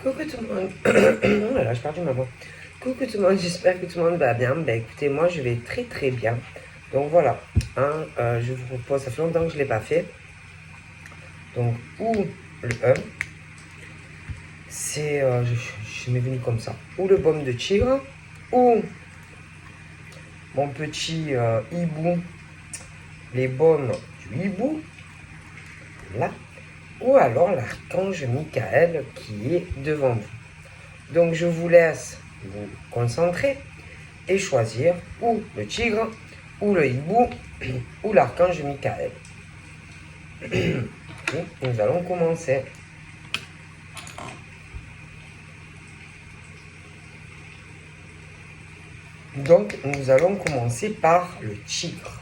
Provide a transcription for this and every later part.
Coucou tout le monde. Oh là là, je perds ma voix. Coucou tout le monde, j'espère que tout le monde va bien. Ben écoutez, moi je vais très très bien. Donc voilà, hein, je vous propose, ça fait longtemps que je ne l'ai pas fait. Donc, ou le 1, c'est, je m'est venu comme ça. Ou le baume de tigre, ou mon petit hibou, les baumes du hibou, là. Ou alors l'archange Michael qui est devant vous. Donc je vous laisse vous concentrer et choisir ou le tigre, ou le hibou, ou l'archange Michael. Et nous allons commencer. Donc nous allons commencer par le tigre.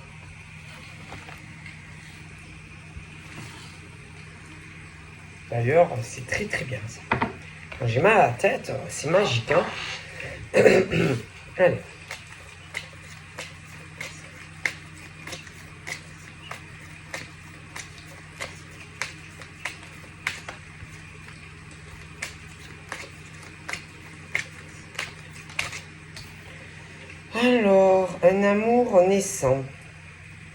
D'ailleurs, c'est très très bien ça. Quand j'ai mal à la tête, c'est magique, hein. Allez. Alors, un amour naissant.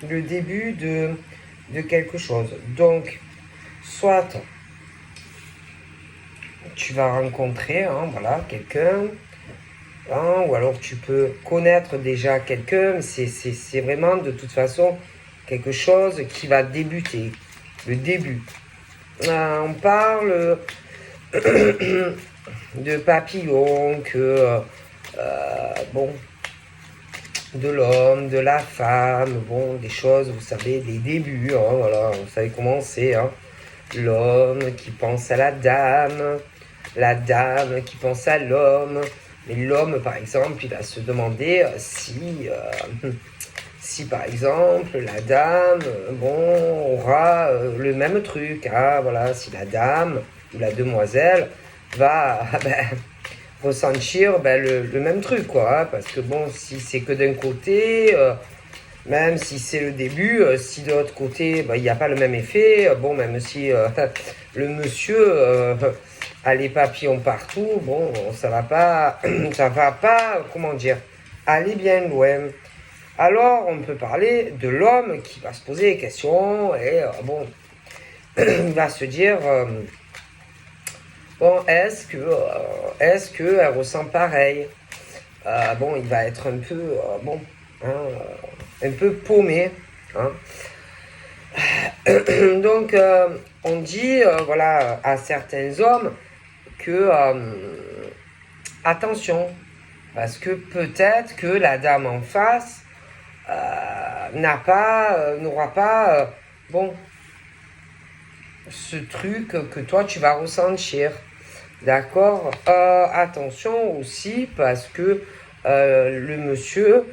Le début de quelque chose. Donc, soit tu vas rencontrer, hein, voilà, quelqu'un, hein, ou alors tu peux connaître déjà quelqu'un. C'est vraiment de toute façon quelque chose qui va débuter. Le début. On parle de papillons, bon, de l'homme, de la femme, bon, des choses, vous savez, des débuts, hein, voilà, vous savez comment c'est, hein. L'homme qui pense à la dame qui pense à l'homme, mais l'homme, par exemple, il va se demander si par exemple, la dame, bon, aura le même truc, hein, voilà, si la dame ou la demoiselle va, ressentir le même truc, quoi, hein, parce que bon, si c'est que d'un côté, même si c'est le début, si de l'autre côté, il n'y a pas le même effet, bon, même si le monsieur a les papillons partout, bon, ça va pas, comment dire, aller bien loin. Alors, on peut parler de l'homme qui va se poser des questions et, bon, il va se dire... bon, est-ce qu'elle ressent pareil? Bon, il va être un peu, bon, hein, un peu paumé. Hein. Donc, on dit, voilà, à certains hommes que, attention, parce que peut-être que la dame en face n'aura pas, bon, ce truc que toi tu vas ressentir. D'accord. Attention aussi parce que le monsieur,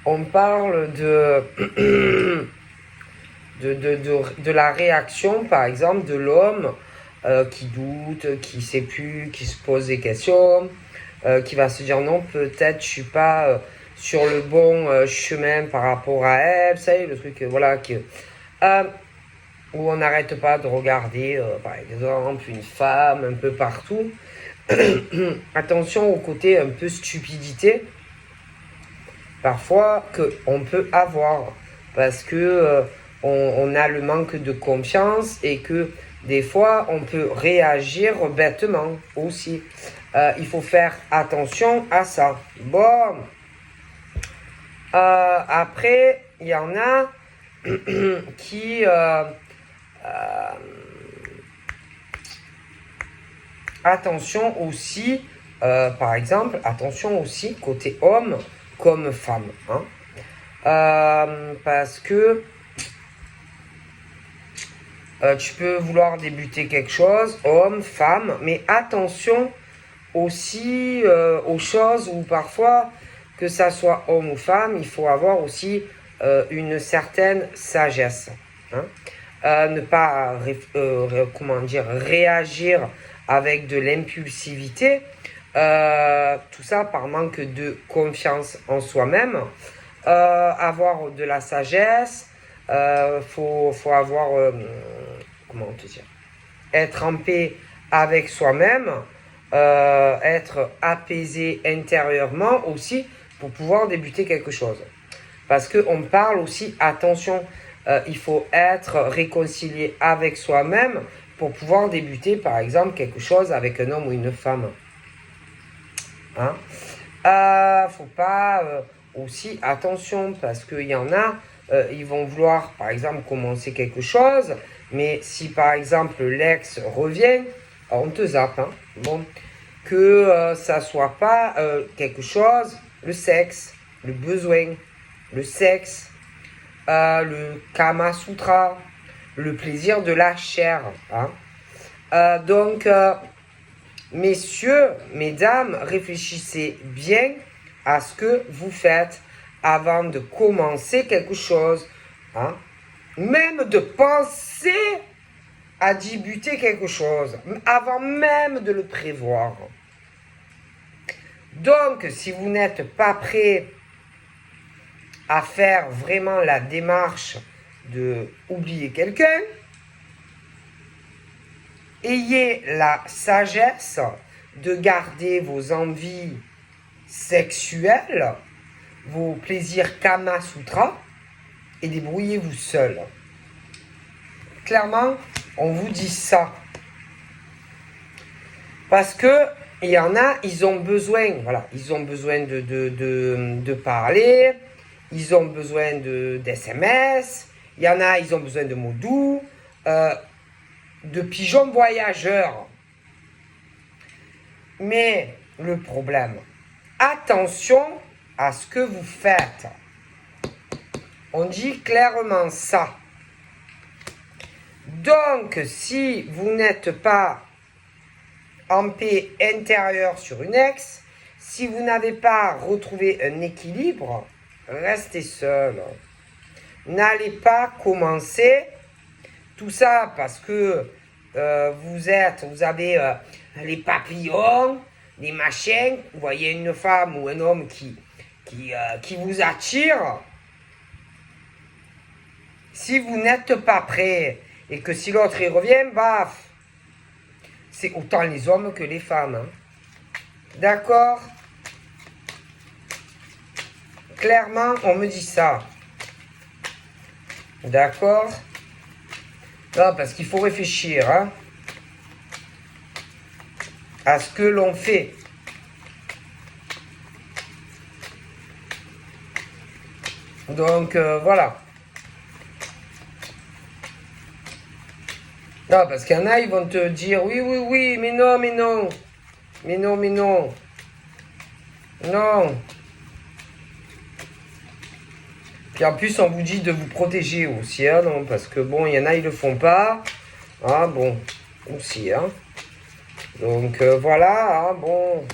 on parle de la réaction, par exemple, de l'homme qui doute, qui ne sait plus, qui se pose des questions, qui va se dire non, peut-être je suis pas sur le bon chemin par rapport à elle, vous savez, le truc, voilà, où on n'arrête pas de regarder, par exemple, une femme un peu partout. Attention au côté un peu stupidité, parfois, qu'on peut avoir, parce que on a le manque de confiance et que des fois, on peut réagir bêtement aussi. Il faut faire attention à ça. Bon. Après, il y en a qui... attention aussi, par exemple, attention aussi côté homme comme femme. Hein. Parce que tu peux vouloir débuter quelque chose, homme, femme, mais attention aussi aux choses où parfois, que ça soit homme ou femme, il faut avoir aussi une certaine sagesse. Hein. Ne pas comment dire, réagir avec de l'impulsivité, tout ça par manque de confiance en soi-même, avoir de la sagesse, faut avoir, comment te dire, être en paix avec soi-même, être apaisé intérieurement aussi pour pouvoir débuter quelque chose. Parce qu'on parle aussi, attention, il faut être réconcilié avec soi-même pour pouvoir débuter, par exemple, quelque chose avec un homme ou une femme. Hein? Faut pas aussi, attention, parce qu'il y en a, ils vont vouloir, par exemple, commencer quelque chose, mais si, par exemple, l'ex revient, on te zappe, hein, bon, que ça soit pas quelque chose, le sexe, le besoin, le sexe, le Kama Sutra, le plaisir de la chair. Hein. Donc, messieurs, mesdames, réfléchissez bien à ce que vous faites avant de commencer quelque chose. Hein. Même de penser à débuter quelque chose, avant même de le prévoir. Donc, si vous n'êtes pas prêt à faire vraiment la démarche de oublier quelqu'un, ayez la sagesse de garder vos envies sexuelles, vos plaisirs Kama Sutra, et débrouillez-vous seul. Clairement, on vous dit ça. Parce que il y en a, ils ont besoin, voilà, ils ont besoin de parler, ils ont besoin d'SMS, il y en a, ils ont besoin de mots doux, de pigeons voyageurs. Mais le problème, attention à ce que vous faites. On dit clairement ça. Donc, si vous n'êtes pas en paix intérieure sur une ex, si vous n'avez pas retrouvé un équilibre, restez seul. N'allez pas commencer tout ça parce que vous avez les papillons, les machins, vous voyez une femme ou un homme qui vous attire. Si vous n'êtes pas prêt et que si l'autre y revient, baf, c'est autant les hommes que les femmes. Hein. D'accord? Clairement, on me dit ça. D'accord? Non, parce qu'il faut réfléchir hein, à ce que l'on fait. Donc, voilà. Non, parce qu'il y en a, ils vont te dire oui, oui, oui, mais non, mais non. Mais non, mais non. Non. Puis en plus, on vous dit de vous protéger aussi, hein, non, parce que bon, il y en a, ils le font pas. Ah, bon, aussi, hein. Donc, voilà, hein, bon.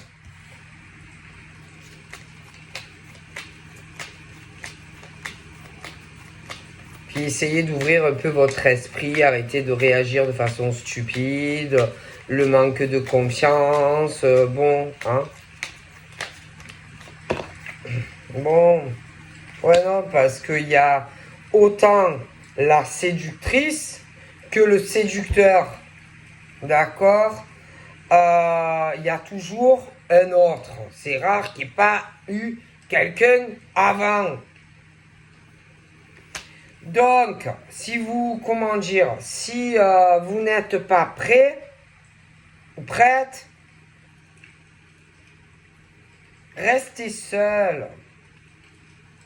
Puis essayez d'ouvrir un peu votre esprit, arrêtez de réagir de façon stupide, le manque de confiance, bon, hein. Bon, ouais, non, parce qu'il y a autant la séductrice que le séducteur, d'accord? Il y a toujours un autre. C'est rare qu'il n'y ait pas eu quelqu'un avant. Donc, si vous, comment dire, si vous n'êtes pas prêt ou prête, restez seul.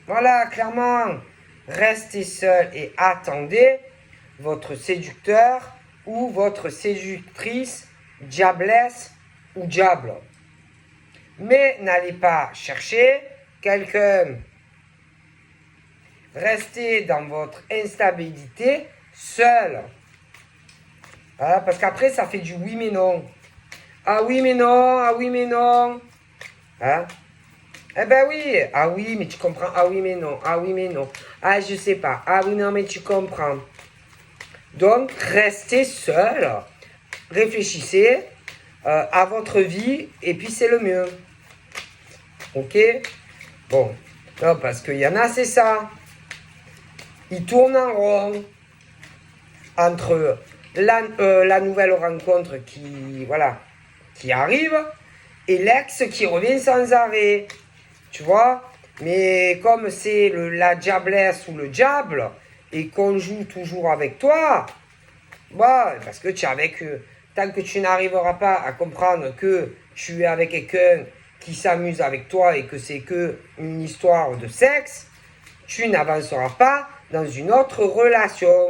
Voilà, clairement, restez seul et attendez votre séducteur ou votre séductrice, diablesse ou diable. Mais n'allez pas chercher quelqu'un. Restez dans votre instabilité seul. Voilà, parce qu'après, ça fait du oui mais non. Ah oui mais non, ah oui mais non. Hein? Eh ben oui, ah oui mais tu comprends, ah oui mais non, ah oui mais non. Ah je sais pas, ah oui non mais tu comprends. Donc, restez seul, réfléchissez à votre vie et puis c'est le mieux. Ok? Bon, non, parce qu'il y en a, c'est ça. Ils tournent en rond entre la nouvelle rencontre qui arrive, et l'ex qui revient sans arrêt. Tu vois? Mais comme c'est la diablesse ou le diable, et qu'on joue toujours avec toi, bah, parce que tu es avec eux. Tant que tu n'arriveras pas à comprendre que tu es avec quelqu'un qui s'amuse avec toi et que c'est que une histoire de sexe, tu n'avanceras pas dans une autre relation.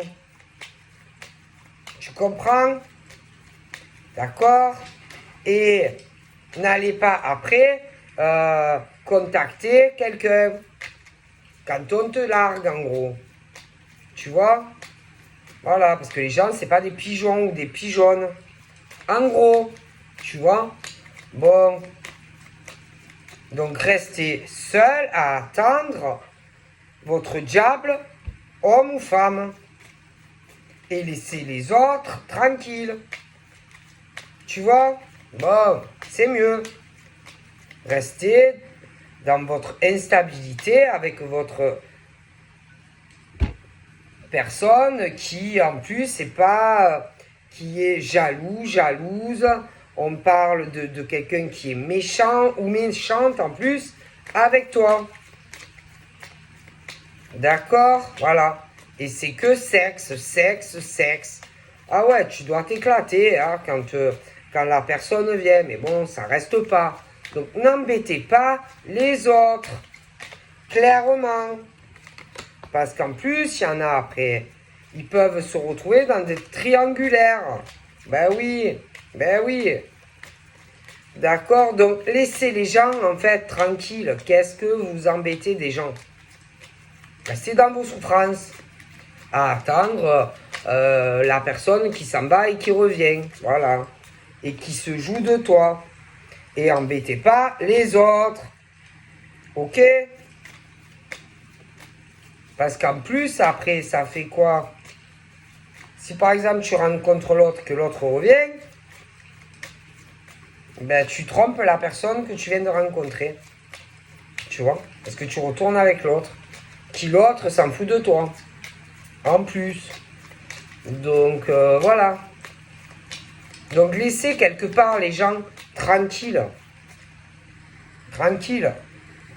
Tu comprends? D'accord? Et n'allez pas après contacter quelqu'un quand on te largue, en gros. Tu vois? Voilà, parce que les gens, c'est pas des pigeons ou des pigeonnes. En gros, tu vois? Bon. Donc, restez seul à attendre votre diable, homme ou femme. Et laissez les autres tranquilles. Tu vois? Bon, c'est mieux. Restez dans votre instabilité avec votre personne qui, en plus, c'est pas... qui est jaloux, jalouse. On parle de quelqu'un qui est méchant ou méchante, en plus, avec toi. D'accord? Voilà. Et c'est que sexe, sexe, sexe. Ah ouais, tu dois t'éclater hein, quand la personne vient. Mais bon, ça reste pas. Donc, n'embêtez pas les autres. Clairement. Parce qu'en plus, il y en a après. Ils peuvent se retrouver dans des triangulaires. Ben oui. Ben oui. D'accord? Donc, laissez les gens, en fait, tranquilles. Qu'est-ce que vous embêtez des gens? Restez dans vos souffrances. À attendre la personne qui s'en va et qui revient. Voilà. Et qui se joue de toi. Et embêtez pas les autres. Ok? Parce qu'en plus, après, ça fait quoi? Si par exemple tu rencontres l'autre, que l'autre revient, ben tu trompes la personne que tu viens de rencontrer. Tu vois? Parce que tu retournes avec l'autre. Qui l'autre s'en fout de toi. En plus. Donc voilà. Donc laissez quelque part les gens tranquilles. Tranquilles.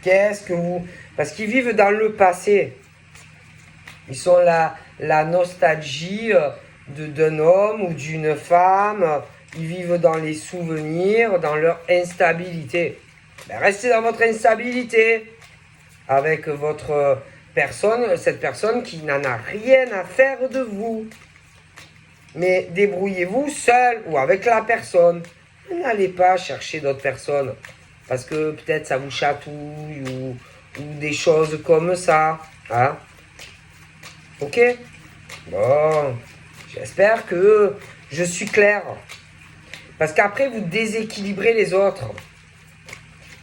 Qu'est-ce que vous... Parce qu'ils vivent dans le passé. Ils sont la nostalgie d'un homme ou d'une femme. Ils vivent dans les souvenirs, dans leur instabilité. Ben, restez dans votre instabilité avec votre personne, cette personne qui n'en a rien à faire de vous. Mais débrouillez-vous seul ou avec la personne. N'allez pas chercher d'autres personnes. Parce que peut-être ça vous chatouille ou des choses comme ça. Hein? Ok? Bon, j'espère que je suis clair. Parce qu'après, vous déséquilibrez les autres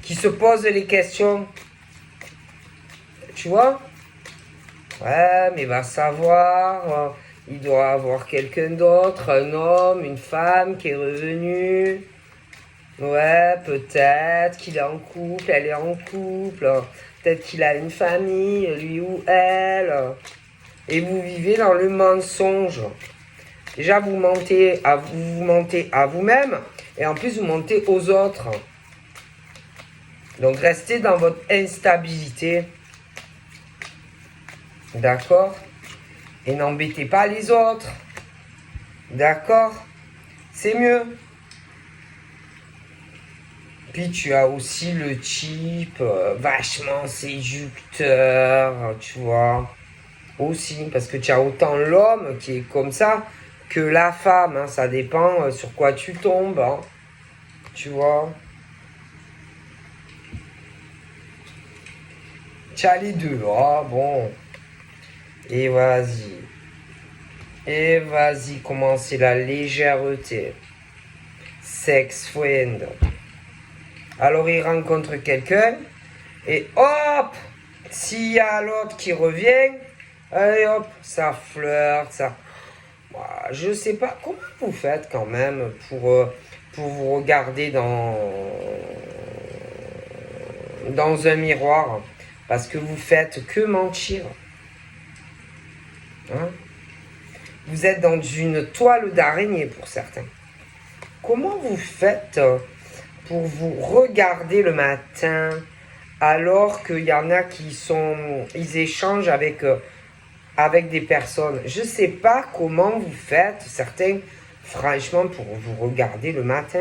qui se posent les questions. Tu vois? Ouais, mais va savoir, il doit avoir quelqu'un d'autre, un homme, une femme qui est revenu. Ouais, peut-être qu'il est en couple, elle est en couple. Peut-être qu'il a une famille, lui ou elle. Et vous vivez dans le mensonge. Déjà, vous mentez à vous-même et en plus, vous mentez aux autres. Donc, restez dans votre instabilité. D'accord? Et n'embêtez pas les autres. D'accord? C'est mieux. Puis, tu as aussi le type vachement séducteur, tu vois. Aussi, parce que tu as autant l'homme qui est comme ça que la femme. Hein, ça dépend sur quoi tu tombes. Hein, tu vois. Tu as les deux. Ah bon. Et vas-y. Et vas-y, commencez la légèreté. Sex friend. Alors il rencontre quelqu'un. Et hop! S'il y a l'autre qui revient. Allez hop, ça flirte, ça... Je sais pas comment vous faites quand même pour vous regarder dans un miroir. Parce que vous faites que mentir. Hein? Vous êtes dans une toile d'araignée pour certains. Comment vous faites pour vous regarder le matin alors qu'il y en a ils échangent avec des personnes? Je ne sais pas comment vous faites, certains, franchement, pour vous regarder le matin.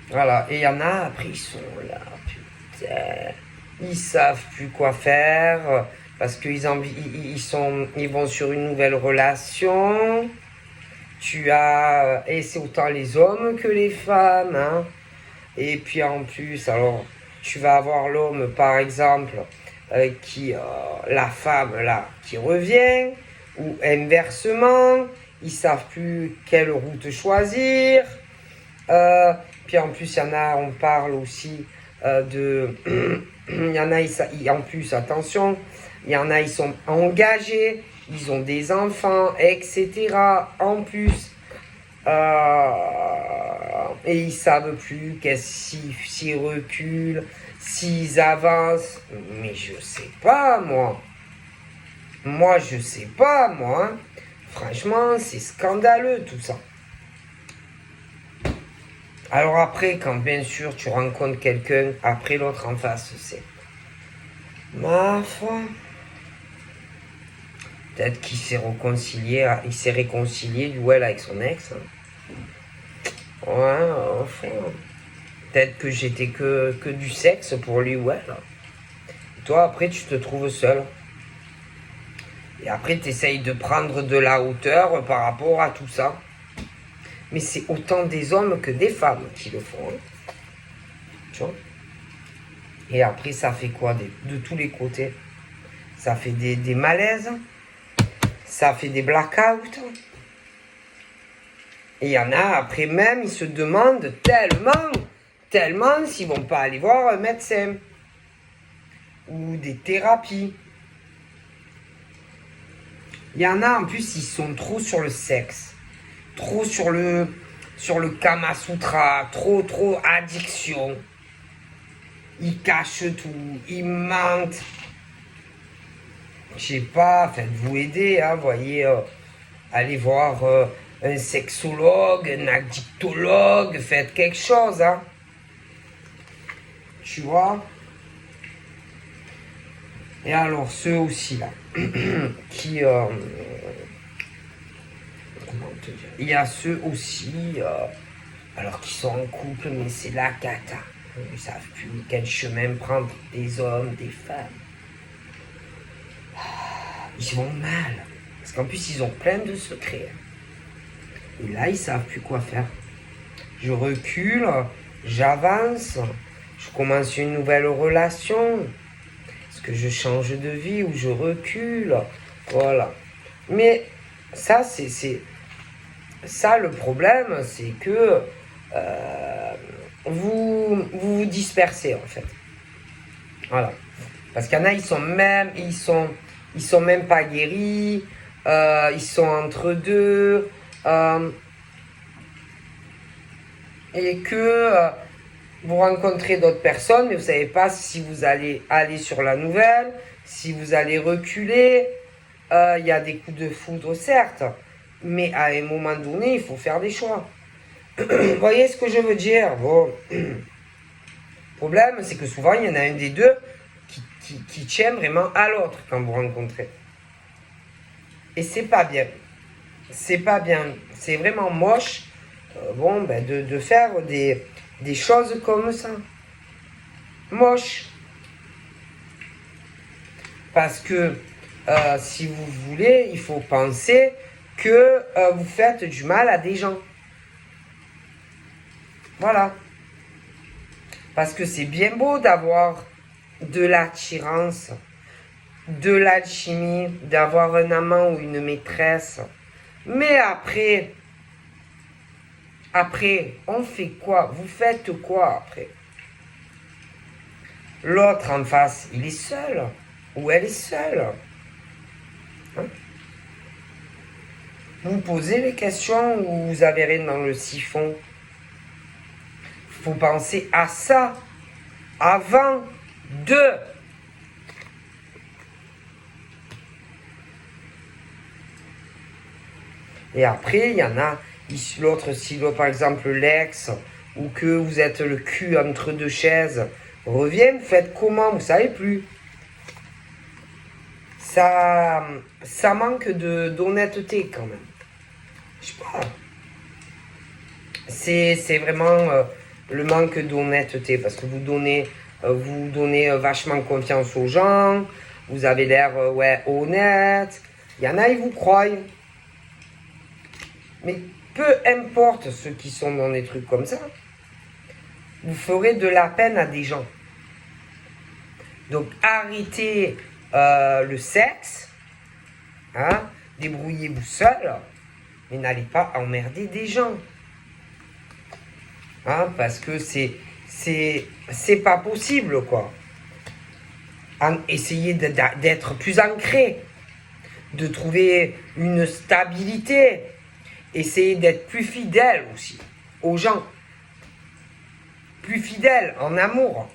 Voilà, et il y en a, après, ils sont là, putain, ils savent plus quoi faire, parce qu'ils ils vont sur une nouvelle relation. Et c'est autant les hommes que les femmes, hein. Et puis en plus, alors, tu vas avoir l'homme, par exemple, la femme, là, qui revient, ou inversement, ils savent plus quelle route choisir. Puis en plus, il y en a, on parle aussi il y en a, en plus, attention, il y en a, ils sont engagés, ils ont des enfants, etc. En plus, et ils savent plus s'ils reculent, s'ils avancent. Mais je sais pas, moi. Moi, je sais pas, moi. Hein. Franchement, c'est scandaleux tout ça. Alors après, quand bien sûr tu rencontres quelqu'un, après l'autre en face, c'est... Ma foi. Peut-être qu'il s'est réconcilié du well avec son ex. Hein. Ouais, enfin. Peut-être que j'étais que du sexe pour lui, ouais. Là. Et toi, après, tu te trouves seul. Et après, tu essayes de prendre de la hauteur par rapport à tout ça. Mais c'est autant des hommes que des femmes qui le font. Hein. Tu vois? Et après, ça fait quoi de tous les côtés? Ça fait des malaises. Ça fait des blackouts. Et il y en a, après même, ils se demandent tellement s'ils vont pas aller voir un médecin. Ou des thérapies. Il y en a, en plus, ils sont trop sur le sexe. Trop sur le Kama Sutra. Trop addiction. Ils cachent tout. Ils mentent. Je sais pas, faites-vous aider, hein, voyez. Allez voir un sexologue, un addictologue. Faites quelque chose, hein. Tu vois? Et alors, ceux aussi, là, qui... comment te dire? Il y a ceux aussi, alors qui sont en couple, mais c'est la cata. Ils ne savent plus quel chemin prendre, des hommes, des femmes. Ils vont mal. Parce qu'en plus, ils ont plein de secrets. Et là, ils ne savent plus quoi faire. Je recule, j'avance, je commence une nouvelle relation. Est-ce que je change de vie ou je recule? Voilà. Mais ça, c'est ça le problème, c'est que vous dispersez en fait. Voilà. Parce qu'il y en a, ils sont même pas guéris, ils sont entre deux, et que vous rencontrez d'autres personnes, mais vous ne savez pas si vous allez aller sur la nouvelle, si vous allez reculer. Il y a des coups de foudre, certes, mais à un moment donné, il faut faire des choix. Vous voyez ce que je veux dire? Bon. Le problème, c'est que souvent, il y en a un des deux qui tient vraiment à l'autre quand vous rencontrez. Et c'est pas bien. C'est pas bien. C'est vraiment moche de faire des choses comme ça. Moche. Parce que si vous voulez, il faut penser que vous faites du mal à des gens. Voilà. Parce que c'est bien beau d'avoir de l'attirance, de l'alchimie, d'avoir un amant ou une maîtresse. Mais après, on fait quoi? Vous faites quoi après? L'autre en face, il est seul. Ou elle est seule. Hein? Vous posez les questions ou vous avez rien dans le siphon? Il faut penser à ça avant de Et après, il y en a, l'autre, si par exemple l'ex, ou que vous êtes le cul entre deux chaises, revient, vous faites comment, vous savez plus. Ça manque d'honnêteté quand même. Je sais pas. C'est vraiment le manque d'honnêteté parce que vous donnez vachement confiance aux gens, vous avez l'air ouais, honnête. Il y en a, ils vous croient. Mais peu importe ceux qui sont dans des trucs comme ça, vous ferez de la peine à des gens. Donc arrêtez le sexe, hein, débrouillez-vous seul, mais n'allez pas emmerder des gens. Hein, parce que c'est pas possible, quoi. Essayez d'être plus ancré, de trouver une stabilité, essayez d'être plus fidèle aussi aux gens, plus fidèle en amour,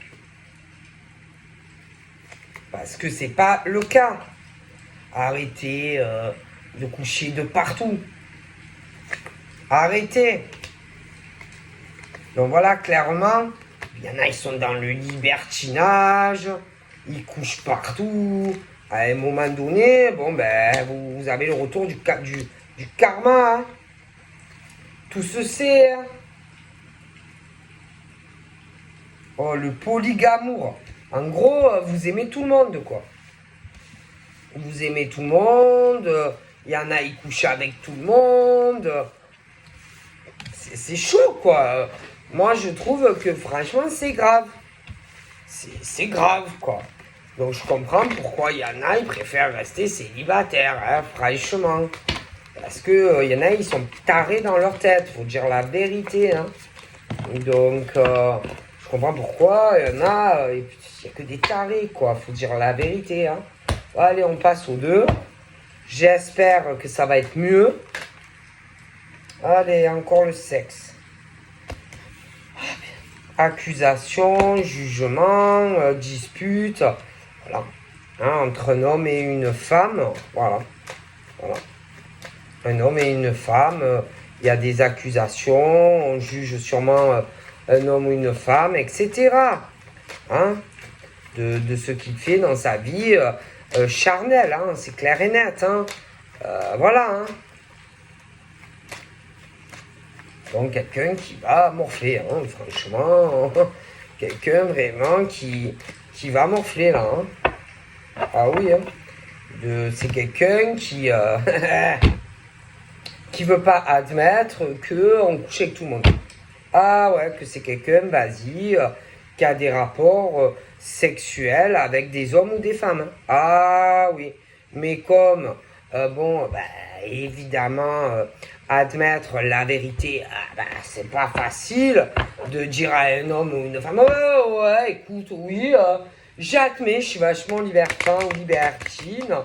parce que c'est pas le cas. Arrêtez de coucher de partout, arrêtez. Donc voilà, clairement, il y en a, ils sont dans le libertinage, ils couchent partout. À un moment donné, bon ben, vous avez le retour du karma. Hein. Tout se sait. Hein. Oh, le polygamour. En gros, vous aimez tout le monde, quoi. Vous aimez tout le monde. Il y en a, ils couchent avec tout le monde. C'est chaud, quoi. Moi, je trouve que franchement, c'est grave. C'est grave, quoi. Donc, je comprends pourquoi il y en a, ils préfèrent rester célibataires, hein, franchement. Parce que y en a, ils sont tarés dans leur tête, faut dire la vérité. Hein. Donc, je comprends pourquoi il y en a, il n'y a que des tarés, quoi. Faut dire la vérité. Hein. Allez, on passe aux deux. J'espère que ça va être mieux. Allez, encore le sexe. Accusation, jugement, dispute, voilà. Hein, entre un homme et une femme, voilà. Un homme et une femme, il y a des accusations, on juge sûrement un homme ou une femme, etc. Hein, de ce qu'il fait dans sa vie charnelle, hein, c'est clair et net. Hein. Voilà. Hein. Donc quelqu'un qui va morfler, hein, franchement. Quelqu'un vraiment qui va morfler là. Hein. Ah oui, hein. C'est quelqu'un qui qui veut pas admettre qu'on couche avec tout le monde. Ah ouais, que c'est quelqu'un, vas-y, qui a des rapports sexuels avec des hommes ou des femmes. Ah oui, mais comme, bon, bah, évidemment, admettre la vérité, bah, c'est pas facile de dire à un homme ou une femme, ouais, écoute, oui, j'admets, je suis vachement libertin ou libertine.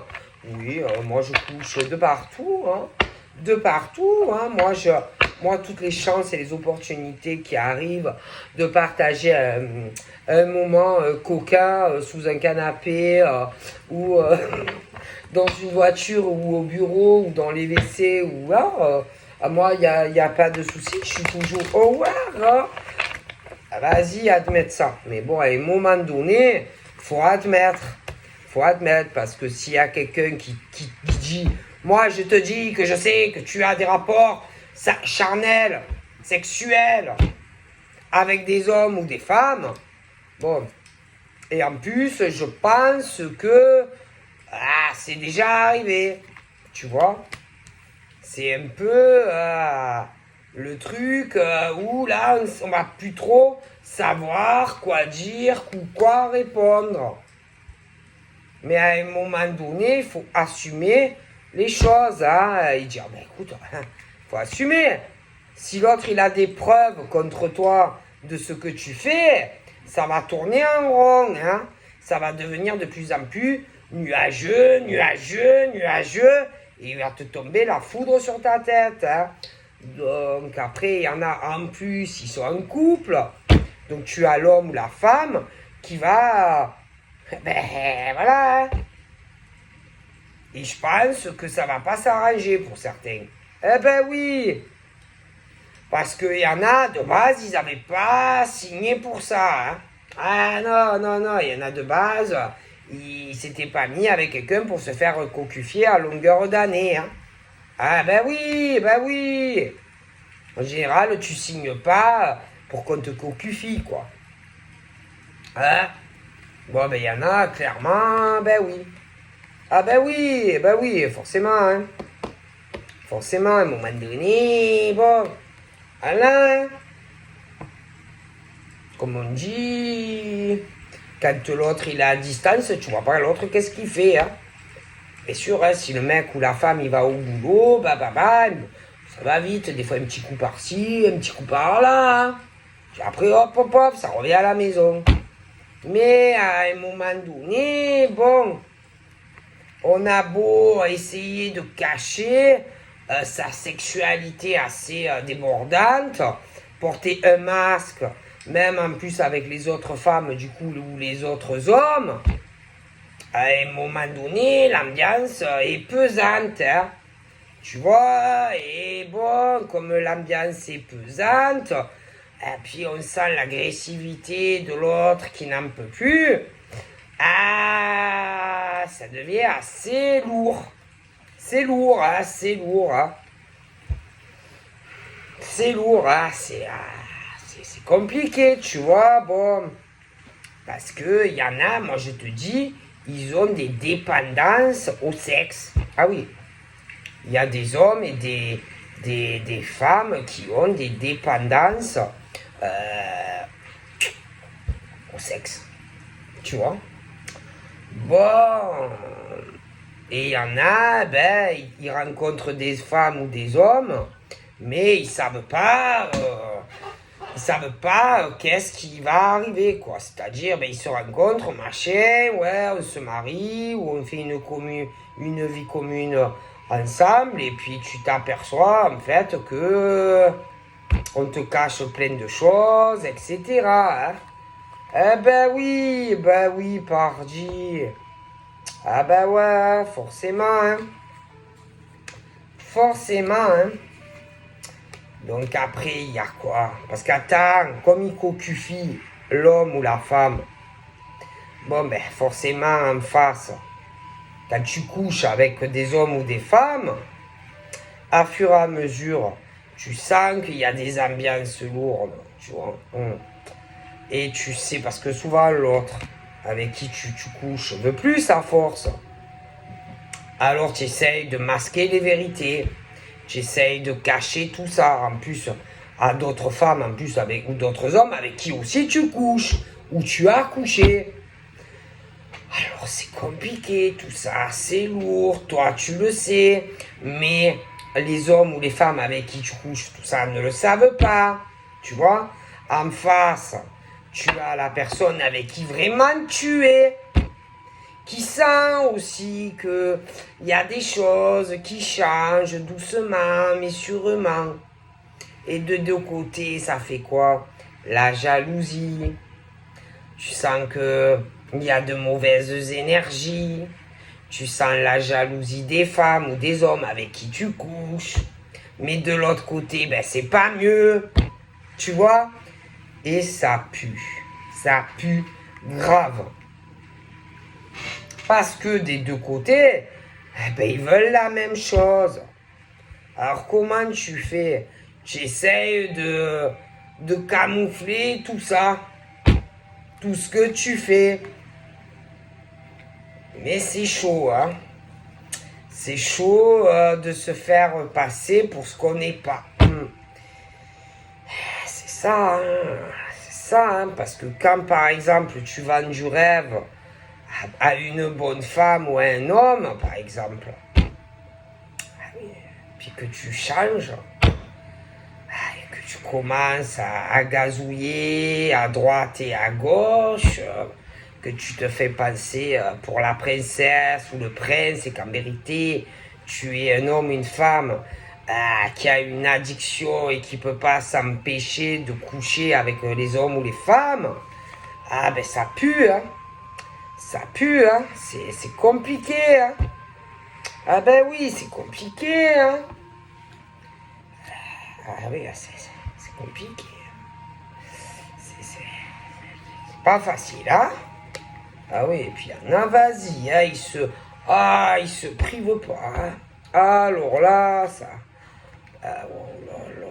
Oui, moi je couche de partout, hein. De partout, hein. Moi, toutes les chances et les opportunités qui arrivent de partager un moment coquin sous un canapé ou dans une voiture ou au bureau ou dans les WC ou là, moi, il n'y a pas de souci, je suis toujours aware. Hein. Vas-y, admettre ça. Mais bon, à un moment donné, faut admettre, parce que s'il y a quelqu'un qui dit moi, je te dis que je sais que tu as des rapports charnels, sexuels, avec des hommes ou des femmes. Bon. Et en plus, je pense que c'est déjà arrivé. Tu vois? C'est un peu le truc où là, on va plus trop savoir quoi dire ou quoi répondre. Mais à un moment donné, il faut assumer les choses, hein, et dire, ben écoute, faut assumer. Si l'autre, il a des preuves contre toi de ce que tu fais, ça va tourner en rond, hein. Ça va devenir de plus en plus nuageux, et il va te tomber la foudre sur ta tête, hein. Donc après, il y en a en plus, ils sont en couple, donc tu as l'homme ou la femme qui va, ben voilà, hein. Et je pense que ça va pas s'arranger pour certains. Eh ben oui. Parce qu'il y en a, de base, ils n'avaient pas signé pour ça. Hein. Ah non, non, non, il y en a de base, ils s'étaient pas mis avec quelqu'un pour se faire cocufier à longueur d'année. Hein. Ah ben oui, ben oui. En général, tu signes pas pour qu'on te cocufie, quoi. Hein? Bon, ben il y en a, clairement, ben oui. Ah ben oui, forcément, hein. Forcément, à un moment donné, bon, voilà, hein. Comme on dit, quand l'autre il est à distance, tu vois pas l'autre qu'est-ce qu'il fait. Hein. Bien sûr, hein, si le mec ou la femme il va au boulot, ça va vite. Des fois un petit coup par-ci, un petit coup par-là. Hein. Puis après, hop, hop, hop, ça revient à la maison. Mais à un moment donné, bon, on a beau essayer de cacher sa sexualité assez débordante, porter un masque, même en plus avec les autres femmes du coup ou les autres hommes, à un moment donné, l'ambiance est pesante, hein, tu vois, et bon, comme l'ambiance est pesante, et puis on sent l'agressivité de l'autre qui n'en peut plus, ah, ça devient assez lourd. C'est lourd, hein, c'est lourd, hein. C'est lourd, hein, c'est compliqué, tu vois, bon. Parce que y en a, moi je te dis, ils ont des dépendances au sexe. Ah oui, il y a des hommes et des femmes qui ont des dépendances au sexe. Tu vois. Bon. Et il y en a, ben, ils rencontrent des femmes ou des hommes, mais ils savent pas qu'est-ce qui va arriver, quoi. C'est-à-dire, ben, ils se rencontrent, machin, ouais, on se marie, ou on fait une vie commune ensemble, et puis tu t'aperçois, en fait, que on te cache plein de choses, etc. Hein. Ben oui, pardi. Ah ben ouais, forcément, hein. Forcément, hein. Donc après, il y a quoi? Parce qu'attends, comme il cocufie l'homme ou la femme, bon ben forcément en face, quand tu couches avec des hommes ou des femmes, à fur et à mesure, tu sens qu'il y a des ambiances lourdes, tu vois. Et tu sais, parce que souvent l'autre avec qui tu couches veut plus à force. Alors tu essayes de masquer les vérités, tu essayes de cacher tout ça, en plus à d'autres femmes, en plus avec ou d'autres hommes avec qui aussi tu couches, ou tu as couché. Alors c'est compliqué tout ça, c'est lourd, toi tu le sais, mais les hommes ou les femmes avec qui tu couches, tout ça ne le savent pas, tu vois. En face, tu as la personne avec qui vraiment tu es, qui sent aussi que il y a des choses qui changent doucement mais sûrement. Et de deux côtés, ça fait quoi? La jalousie. Tu sens que il y a de mauvaises énergies. Tu sens la jalousie des femmes ou des hommes avec qui tu couches. Mais de l'autre côté, ben c'est pas mieux. Tu vois? Et ça pue. Ça pue grave. Parce que des deux côtés, eh ben, ils veulent la même chose. Alors comment tu fais? Tu essayes de camoufler tout ça. Tout ce que tu fais. Mais c'est chaud, hein. C'est chaud de se faire passer pour ce qu'on n'est pas. C'est ça, hein. C'est ça, hein. Parce que quand par exemple tu vends du rêve à une bonne femme ou à un homme, par exemple, puis que tu changes, et que tu commences à gazouiller à droite et à gauche, que tu te fais passer pour la princesse ou le prince, et qu'en vérité, tu es un homme, une femme qui a une addiction et qui ne peut pas s'empêcher de coucher avec les hommes ou les femmes, ah ben ça pue, hein. Ça pue, hein. C'est compliqué, hein. Ah ben oui, c'est compliqué, hein. Ah oui, c'est compliqué. C'est pas facile, hein? Ah oui, et puis il y en a, vas-y, hein, il se prive pas, hein. Alors là, ça... Ah oh là là...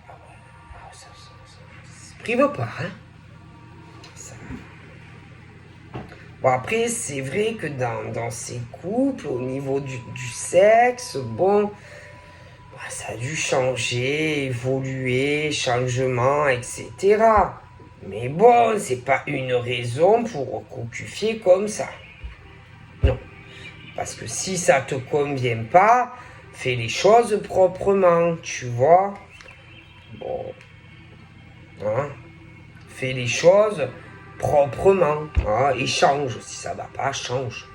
Ah ouais, ça se prive pas, hein? Ça... Bon, après, c'est vrai que dans ces couples, au niveau du sexe, bon, ça a dû changer, évoluer, changement, etc. Mais bon, c'est pas une raison pour cocufier comme ça. Non. Parce que si ça te convient pas, fais les choses proprement, tu vois. Bon. Hein? Fais les choses proprement. Hein? Et change. Si ça va pas, change.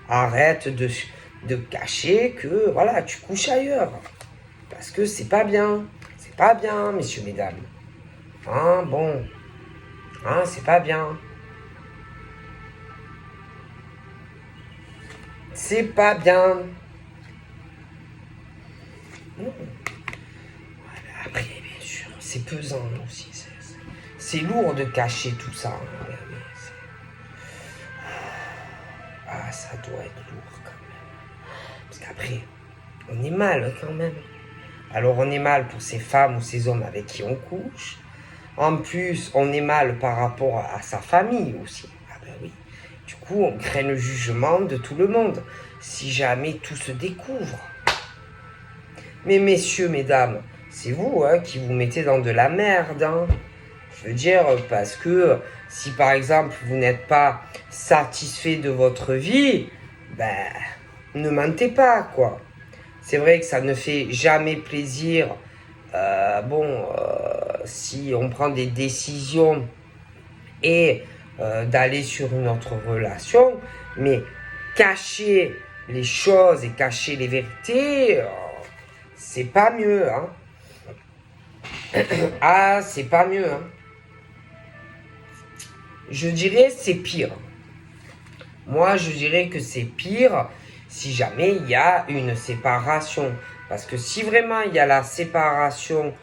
Arrête de cacher que, voilà, tu couches ailleurs. Parce que c'est pas bien. C'est pas bien, messieurs, mesdames. Hein, bon. Hein, c'est pas bien. C'est pas bien. Non. Voilà, après, bien sûr, c'est pesant aussi. C'est lourd de cacher tout ça. Hein. Ah, ça doit être lourd quand même. Parce qu'après, on est mal quand même. Alors on est mal pour ces femmes ou ces hommes avec qui on couche. En plus, on est mal par rapport à sa famille aussi. Ah ben oui. Du coup, on craint le jugement de tout le monde. Si jamais tout se découvre. Mais messieurs, mesdames, c'est vous hein, qui vous mettez dans de la merde. Hein. Je veux dire, parce que si par exemple vous n'êtes pas satisfait de votre vie, ben, ne mentez pas, quoi. C'est vrai que ça ne fait jamais plaisir, si on prend des décisions et d'aller sur une autre relation, mais cacher les choses et cacher les vérités, c'est pas mieux, hein. Ah, c'est pas mieux, hein. Je dirais c'est pire. Moi, je dirais que c'est pire si jamais il y a une séparation. Parce que si vraiment il y a la séparation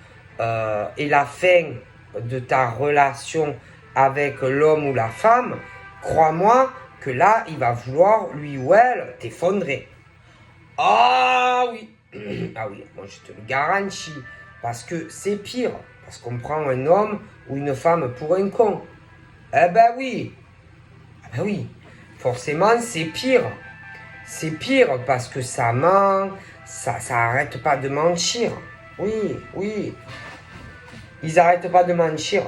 et la fin de ta relation avec l'homme ou la femme, crois-moi que là, il va vouloir, lui ou elle, t'effondrer. Ah oui, ah oui, moi je te le garantis. Parce que c'est pire. Parce qu'on prend un homme ou une femme pour un con. Eh ben oui. Ah ben oui. Forcément, c'est pire. C'est pire parce que ça ment, ça arrête pas de mentir. Oui, oui. Ils arrêtent pas de mentir.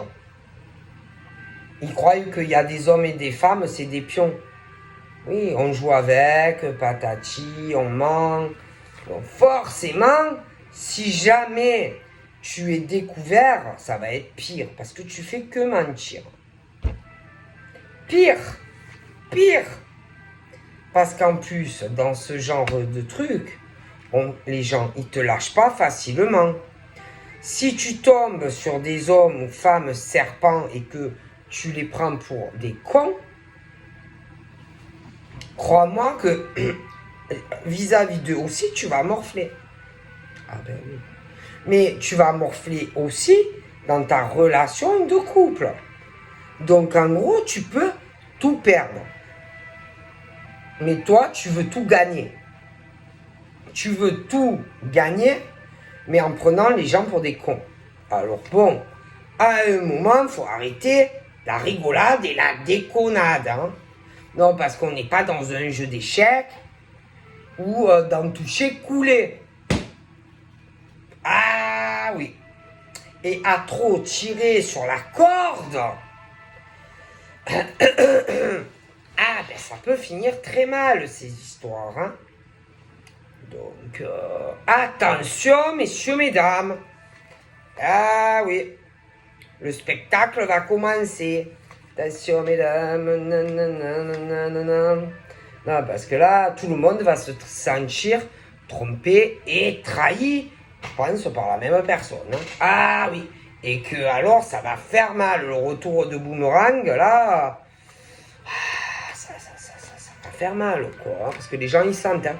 Ils croient qu'il y a des hommes et des femmes, c'est des pions. Oui, on joue avec, patati, on ment. Donc forcément, si jamais tu es découvert, ça va être pire parce que tu fais que mentir. Pire, pire. Parce qu'en plus, dans ce genre de truc, les gens, ils te lâchent pas facilement. Si tu tombes sur des hommes ou femmes serpents et que tu les prends pour des cons, crois-moi que vis-à-vis d'eux aussi, tu vas morfler. Ah ben oui. Mais tu vas morfler aussi dans ta relation de couple. Donc en gros, tu peux tout perdre. Mais toi, tu veux tout gagner. Tu veux tout gagner, mais en prenant les gens pour des cons. Alors bon, à un moment, il faut arrêter la rigolade et la déconnade. Hein. Non, parce qu'on n'est pas dans un jeu d'échecs ou dans toucher couler. Ah oui. Et à trop tirer sur la corde, ah ben ça peut finir très mal ces histoires. Hein. Donc attention messieurs, mesdames. Ah oui. Le spectacle va commencer. Attention mesdames. Non, parce que là, tout le monde va se sentir trompé et trahi, je pense, par la même personne. Hein. Ah oui. Et que alors, ça va faire mal. Le retour de boomerang, là, ça va faire mal, quoi. Hein, parce que les gens, ils sentent. Hein.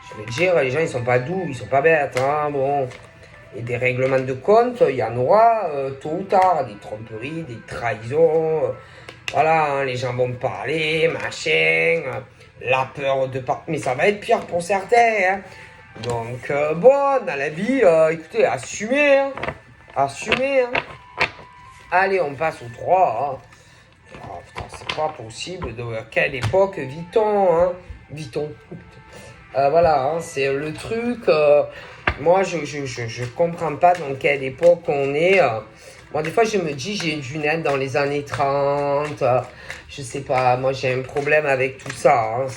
Je veux dire, les gens, ils sont pas doux, ils sont pas bêtes. Hein, bon. et des règlements de compte, il y en aura tôt ou tard, des tromperies, des trahisons, voilà, hein, les gens vont parler, machin, la peur de pas... Mais ça va être pire pour certains, hein. Donc, bon, dans la vie, écoutez, assumez, hein, assumez, hein. Allez, on passe au 3, hein. Oh, putain, c'est pas possible, de quelle époque vit-on, hein, vit-on. Voilà, hein, c'est le truc. Moi, je comprends pas dans quelle époque on est. Moi, des fois, je me dis, j'ai dû naître dans les années 30. Je sais pas, moi, j'ai un problème avec tout ça. Hein,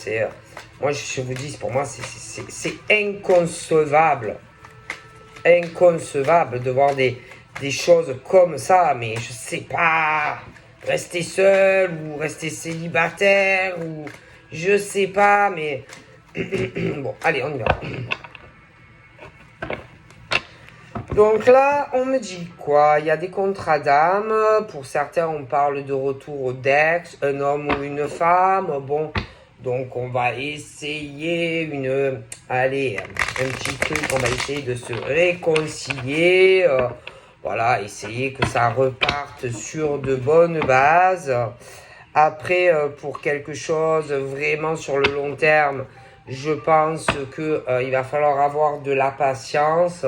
moi, je vous dis, pour moi, c'est inconcevable. Inconcevable de voir des choses comme ça. Mais je sais pas, rester seul ou rester célibataire ou je sais pas, mais... Bon, allez, on y va. Donc là, on me dit quoi? Il y a des contrats d'âme. Pour certains, on parle de retour au Dex, un homme ou une femme. Bon, donc on va essayer allez, un petit truc. On va essayer de se réconcilier. Voilà, essayer que ça reparte sur de bonnes bases. Après, pour quelque chose vraiment sur le long terme, je pense que il va falloir avoir de la patience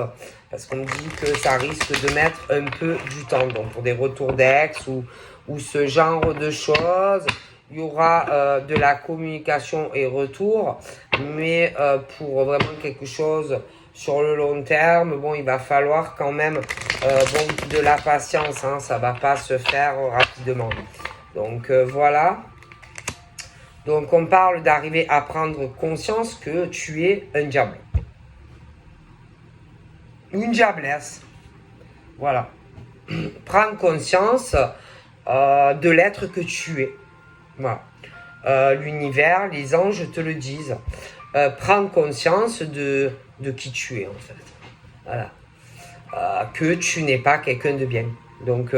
parce qu'on me dit que ça risque de mettre un peu du temps. Donc pour des retours d'ex ou ce genre de choses, il y aura de la communication et retour. Mais pour vraiment quelque chose sur le long terme, bon, il va falloir quand même de la patience. Hein, ça va pas se faire rapidement. Donc voilà. Donc on parle d'arriver à prendre conscience que tu es un diable. Une diablesse. Voilà. Prendre conscience de l'être que tu es. Voilà. L'univers, les anges te le disent. Prendre conscience de qui tu es en fait. Voilà. Que tu n'es pas quelqu'un de bien. Donc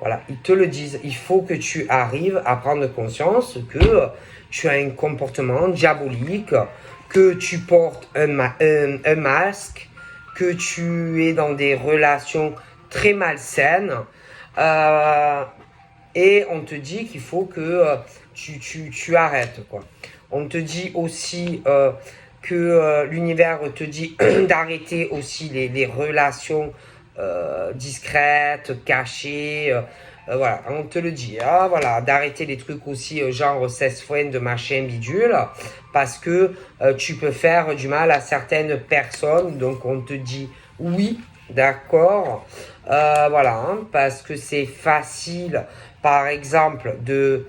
voilà, ils te le disent. Il faut que tu arrives à prendre conscience que tu as un comportement diabolique, que tu portes un masque, que tu es dans des relations très malsaines. Et on te dit qu'il faut que tu arrêtes, quoi. On te dit aussi que l'univers te dit d'arrêter aussi les relations discrètes, cachées. Voilà, on te le dit. Hein, voilà, d'arrêter les trucs aussi genre 16 fois de machin bidule parce que tu peux faire du mal à certaines personnes. Donc on te dit oui, d'accord. Voilà, hein, parce que c'est facile, par exemple, de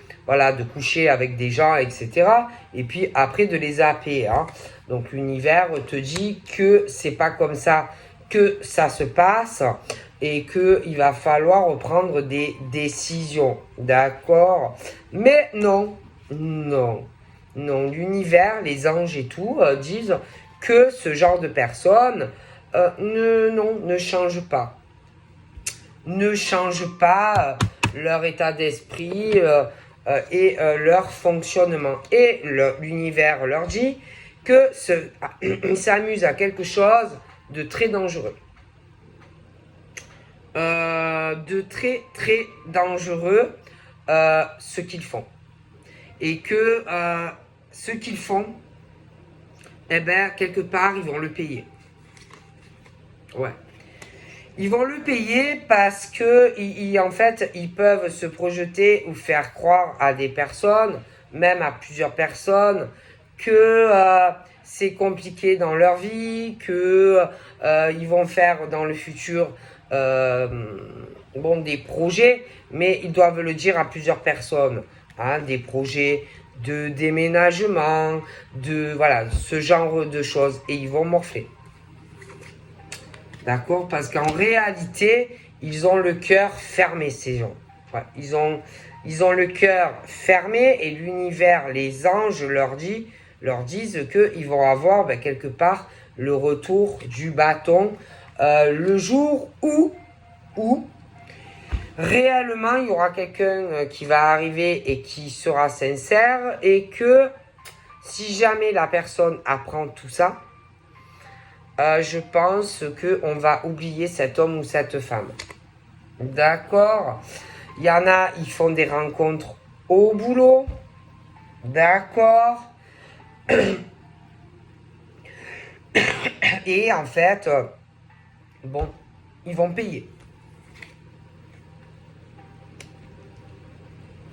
coucher avec des gens, etc. Et puis après de les zapper. Hein. Donc l'univers te dit que c'est pas comme ça que ça se passe et qu'il va falloir prendre des décisions. D'accord? Mais non, non, non. L'univers, les anges et tout disent que ce genre de personnes ne change pas. Ne change pas leur état d'esprit et leur fonctionnement. Et l'univers leur dit que s'amuse à quelque chose de très dangereux. De très très dangereux ce qu'ils font. Et que ce qu'ils font, eh ben, quelque part, ils vont le payer. Ouais. Ils vont le payer parce que, en fait, ils peuvent se projeter ou faire croire à des personnes, même à plusieurs personnes, que c'est compliqué dans leur vie, que ils vont faire dans le futur des projets, mais ils doivent le dire à plusieurs personnes. Hein, des projets de déménagement, ce genre de choses. Et ils vont morfler. D'accord? Parce qu'en réalité, ils ont le cœur fermé, ces gens. Ouais, ils ont le cœur fermé et l'univers, les anges leur disent qu'ils vont avoir quelque part le retour du bâton le jour où réellement il y aura quelqu'un qui va arriver et qui sera sincère et que si jamais la personne apprend tout ça, je pense qu'on va oublier cet homme ou cette femme. D'accord? Il y en a, ils font des rencontres au boulot. D'accord? Et en fait, bon, ils vont payer.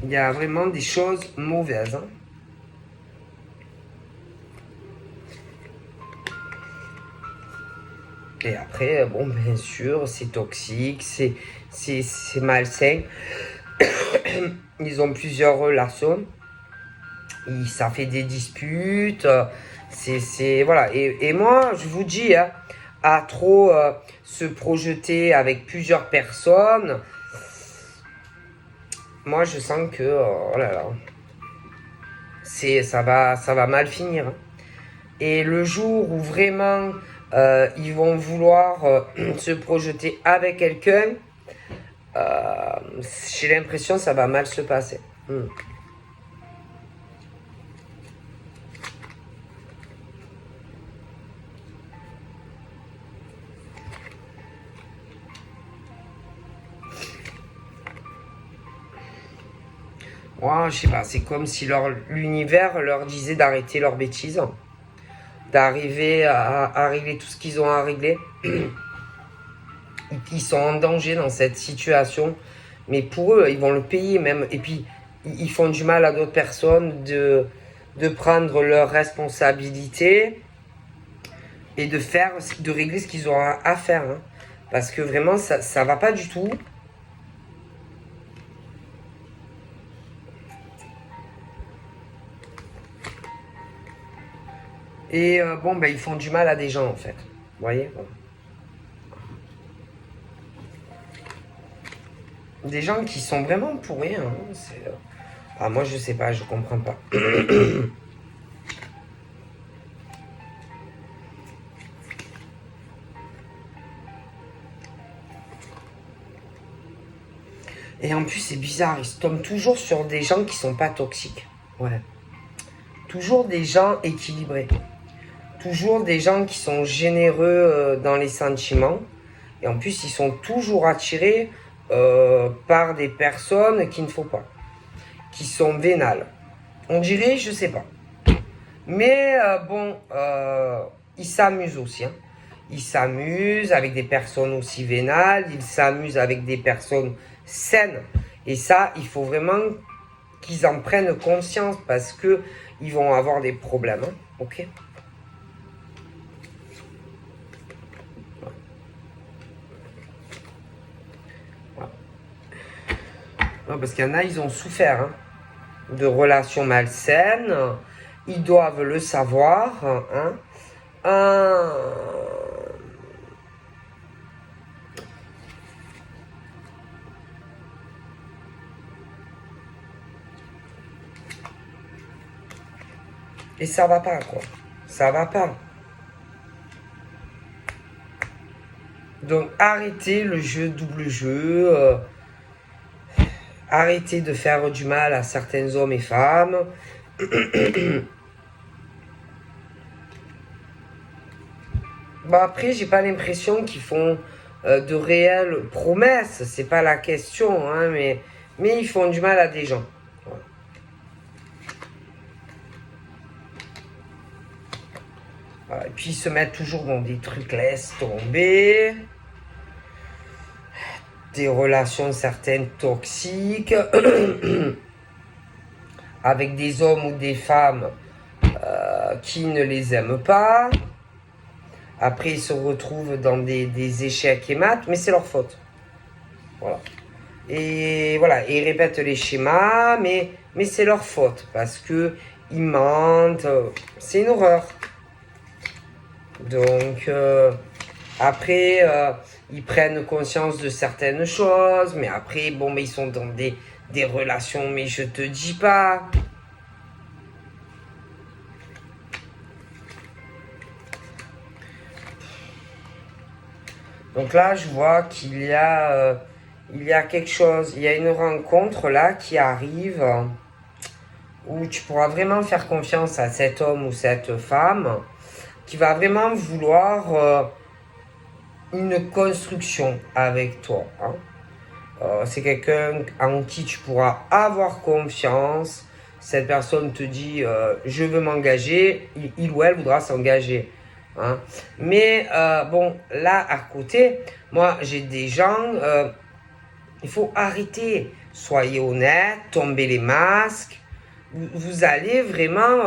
Il y a vraiment des choses mauvaises. Hein. Et après, bon, bien sûr, c'est toxique, c'est malsain. Ils ont plusieurs relations. Ça fait des disputes. Voilà. Et moi, je vous dis, hein, à trop se projeter avec plusieurs personnes, moi, je sens que, oh là là, ça va mal finir. Hein. Et le jour où vraiment ils vont vouloir se projeter avec quelqu'un, j'ai l'impression que ça va mal se passer. Moi, je sais pas, c'est comme si l'univers leur disait d'arrêter leurs bêtises, d'arriver à régler tout ce qu'ils ont à régler. Ils sont en danger dans cette situation, mais pour eux, ils vont le payer même. Et puis, ils font du mal à d'autres personnes de prendre leurs responsabilités et de régler ce qu'ils ont à faire. Hein. Parce que vraiment, ça va pas du tout. Et bon, ben, ils font du mal à des gens, en fait. Vous voyez bon. Des gens qui sont vraiment pourris. Hein. Moi, je sais pas, je comprends pas. Et en plus, c'est bizarre, ils tombent toujours sur des gens qui sont pas toxiques. Ouais. Toujours des gens équilibrés. Toujours des gens qui sont généreux dans les sentiments. Et en plus, ils sont toujours attirés par des personnes qu'il ne faut pas. Qui sont vénales. On dirait, je sais pas. Mais ils s'amusent aussi. Hein. Ils s'amusent avec des personnes aussi vénales. Ils s'amusent avec des personnes saines. Et ça, il faut vraiment qu'ils en prennent conscience parce que ils vont avoir des problèmes. Hein. Ok? Non, parce qu'il y en a, ils ont souffert hein, de relations malsaines. Ils doivent le savoir. Hein. Et ça va pas, quoi. Ça va pas. Donc, arrêtez le double jeu. Arrêtez de faire du mal à certains hommes et femmes. Après, j'ai pas l'impression qu'ils font de réelles promesses. C'est pas la question, hein, mais ils font du mal à des gens. Voilà. Et puis ils se mettent toujours dans des trucs laisse tomber. Des relations certaines toxiques. Avec des hommes ou des femmes qui ne les aiment pas. Après, ils se retrouvent dans des échecs et maths, mais c'est leur faute. Voilà. Et voilà, et ils répètent les schémas, mais c'est leur faute, parce que ils mentent. C'est une horreur. Donc, après, ils prennent conscience de certaines choses, mais après, bon, mais ils sont dans des relations, mais je te dis pas. Donc là, je vois qu'il y a quelque chose, il y a une rencontre là qui arrive où tu pourras vraiment faire confiance à cet homme ou cette femme qui va vraiment vouloir une construction avec toi. Hein. C'est quelqu'un en qui tu pourras avoir confiance. Cette personne te dit je veux m'engager, il ou elle voudra s'engager. Hein. Mais bon, là à côté, moi j'ai des gens, il faut arrêter. Soyez honnête, tombez les masques. Vous allez vraiment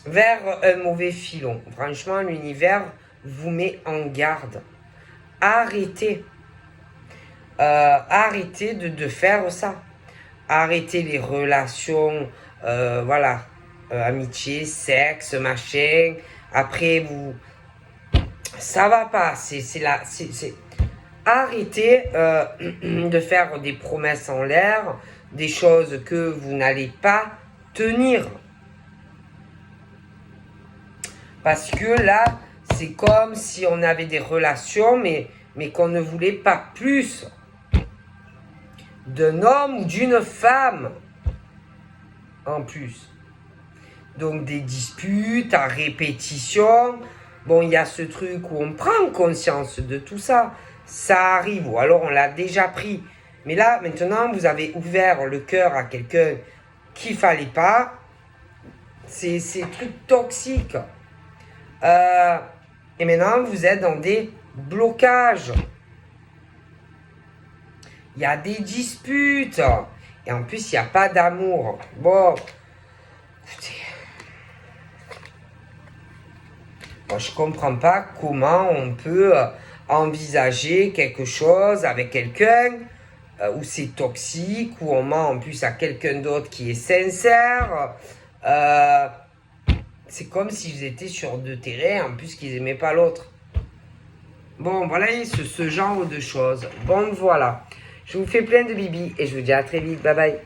vers un mauvais filon. Franchement, l'univers vous met en garde. Arrêtez. Arrêtez de faire ça. Arrêtez les relations, voilà, amitié, sexe, machin. Après, vous, ça va pas. Arrêtez de faire des promesses en l'air, des choses que vous n'allez pas tenir. Parce que là, c'est comme si on avait des relations, mais qu'on ne voulait pas plus d'un homme ou d'une femme en plus. Donc des disputes à répétition. Bon, il y a ce truc où on prend conscience de tout ça. Ça arrive, ou alors on l'a déjà pris. Mais là, maintenant, vous avez ouvert le cœur à quelqu'un qu'il fallait pas. C'est trucs toxiques. Et maintenant, vous êtes dans des blocages. Il y a des disputes. Et en plus, il n'y a pas d'amour. Bon, écoutez. Moi, je ne comprends pas comment on peut envisager quelque chose avec quelqu'un où c'est toxique, où on ment en plus à quelqu'un d'autre qui est sincère. C'est comme s'ils étaient sur deux terrains, en plus qu'ils n'aimaient pas l'autre. Bon, voilà, ce genre de choses. Bon, voilà. Je vous fais plein de bibi et je vous dis à très vite. Bye bye.